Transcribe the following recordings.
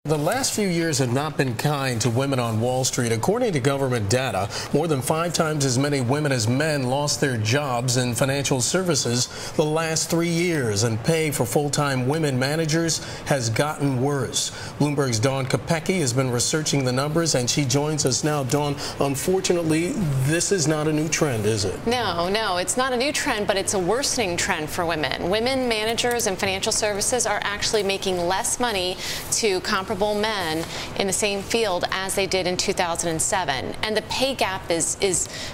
The last few years have not been kind to women on Wall Street. According to government data, more than 5 times as many women as men lost their jobs in financial services the last 3 years, and pay for full-time women managers has gotten worse. Bloomberg's Dawn Kopecki has been researching the numbers, and she joins us now. Dawn, unfortunately, this is not a new trend, is it? No, it's not a new trend, but it's a worsening trend for women. Women managers in financial services are actually making less money to comparable men in the same field as they did in 2007, and the pay gap is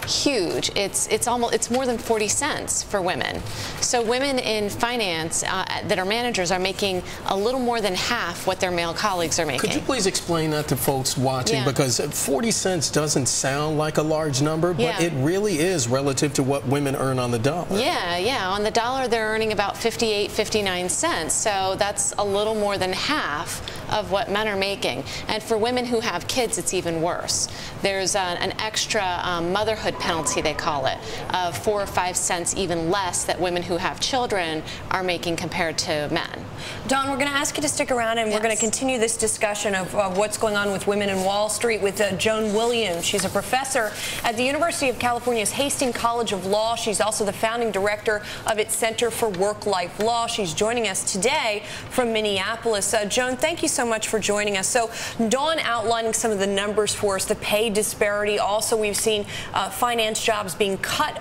huge. It's more than 40 cents for women. So women in finance that are managers are making a little more than half what their male colleagues are making. Could you please explain that to folks watching? Yeah. Because 40 cents doesn't sound like a large number, but it really is relative to what women earn on the dollar. Yeah. On the dollar, they're earning about 58, 59 cents. So that's a little more than half of what men are making. And for women who have kids, it's even worse. There's an extra motherhood penalty, they call it, of 4 or 5 cents even less that women who have children are making compared to men. Dawn, we're going to ask you to stick around, and we're going to continue this discussion of what's going on with women in Wall Street with Joan Williams. She's a professor at the University of California's Hastings College of Law. She's also the founding director of its Center for Work-Life Law. She's joining us today from Minneapolis. Joan, thank you so much for joining us. So Dawn outlining some of the numbers for us, the pay disparity. Also, we've seen finance jobs being cut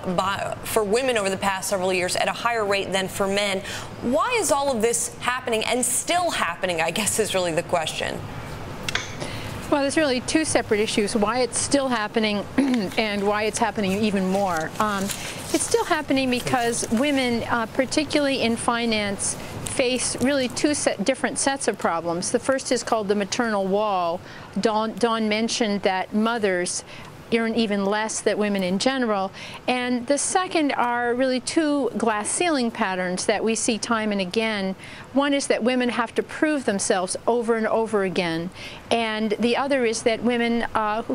for women over the past several years at a higher rate than for men. Why is all of this happening, and still happening, I guess, is really the question? Well, there's really 2 separate issues: why it's still happening and why it's happening even more. It's still happening because women, particularly in finance, face really 2 different sets of problems. The first is called the maternal wall. Dawn mentioned that mothers earn even less than women in general. And the second are really 2 glass ceiling patterns that we see time and again. One is that women have to prove themselves over and over again. And the other is that women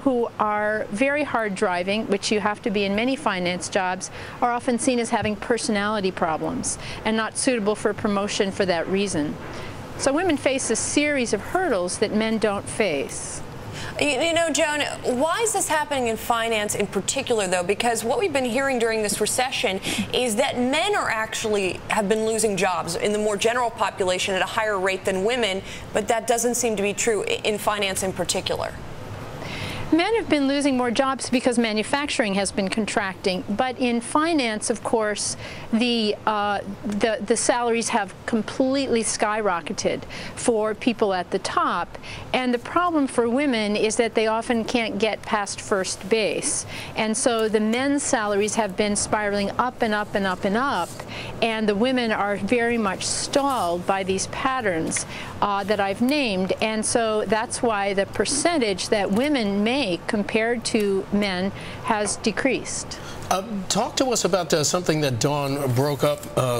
who are very hard driving, which you have to be in many finance jobs, are often seen as having personality problems and not suitable for promotion for that reason. So women face a series of hurdles that men don't face. You know, Joan, why is this happening in finance in particular, though? Because what we've been hearing during this recession is that men have been losing jobs in the more general population at a higher rate than women, but that doesn't seem to be true in finance in particular. Men have been losing more jobs because manufacturing has been contracting, but in finance, of course, the salaries have completely skyrocketed for people at the top, and the problem for women is that they often can't get past first base, and so the men's salaries have been spiraling up and up and up and up, and the women are very much stalled by these patterns that I've named, and so that's why the percentage that women make compared to men has decreased. Talk to us about something that Dawn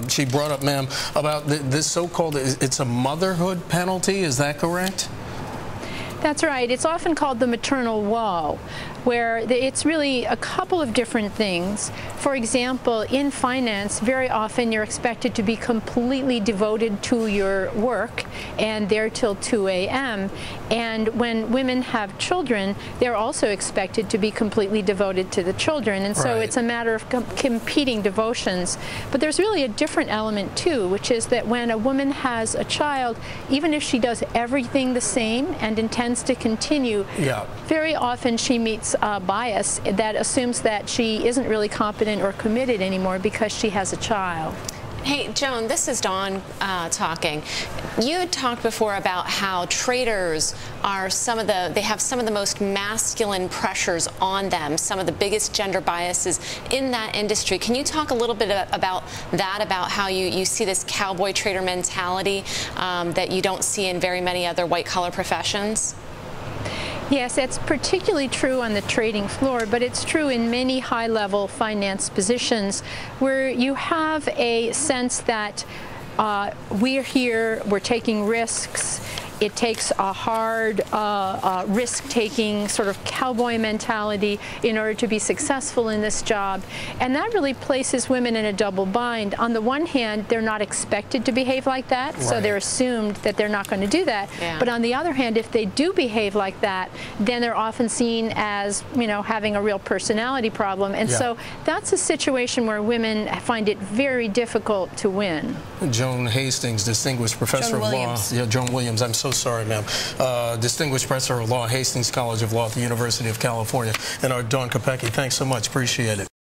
she brought up, ma'am, about this so-called, it's a motherhood penalty, is that correct? That's right. It's often called the maternal wall, where it's really a couple of different things. For example, in finance, very often you're expected to be completely devoted to your work and there till 2 a.m. And when women have children, they're also expected to be completely devoted to the children. And so it's a matter of competing devotions. But there's really a different element, too, which is that when a woman has a child, even if she does everything the same and intends to continue, very often she meets a bias that assumes that she isn't really competent or committed anymore because she has a child. Hey, Joan, this is Dawn talking. You had talked before about how traders are they have some of the most masculine pressures on them, some of the biggest gender biases in that industry. Can you talk a little bit about that, about how you see this cowboy trader mentality that you don't see in very many other white-collar professions? Yes, that's particularly true on the trading floor, but it's true in many high-level finance positions where you have a sense that we're here, we're taking risks, it takes a hard, risk-taking sort of cowboy mentality in order to be successful in this job. And that really places women in a double bind. On the one hand, they're not expected to behave like that, right. So they're assumed that they're not going to do that. Yeah. But on the other hand, if they do behave like that, then they're often seen as, you know, having a real personality problem. And so that's a situation where women find it very difficult to win. Joan Hastings, distinguished professor of law. Yeah, Joan Williams. I'm so sorry, ma'am. Distinguished professor of law, Hastings College of Law at the University of California. And our Dawn Kopecki, thanks so much. Appreciate it.